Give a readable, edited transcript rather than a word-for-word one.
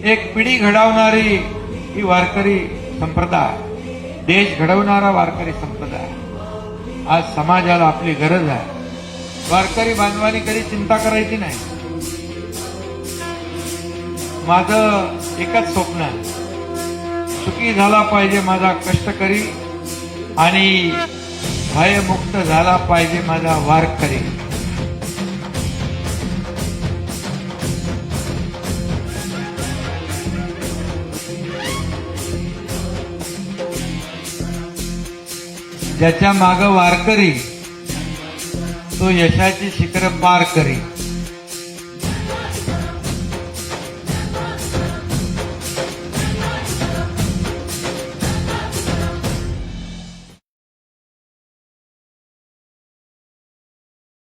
एक पिढी घडवणारी ही वारकरी संप्रदाय, देश घडवणारा वारकरी संप्रदाय. आज समाजाला आपली गरज आहे. वारकरी बांधवांनी कधी चिंता करायची नाही. माझं एकच स्वप्न आहे, सुखी झाला पाहिजे माझा कष्टकरी आणि भयमुक्त झाला पाहिजे माझा वारकरी. ज्याच्या माग वारकरी तो यशाची शिखर पार करी.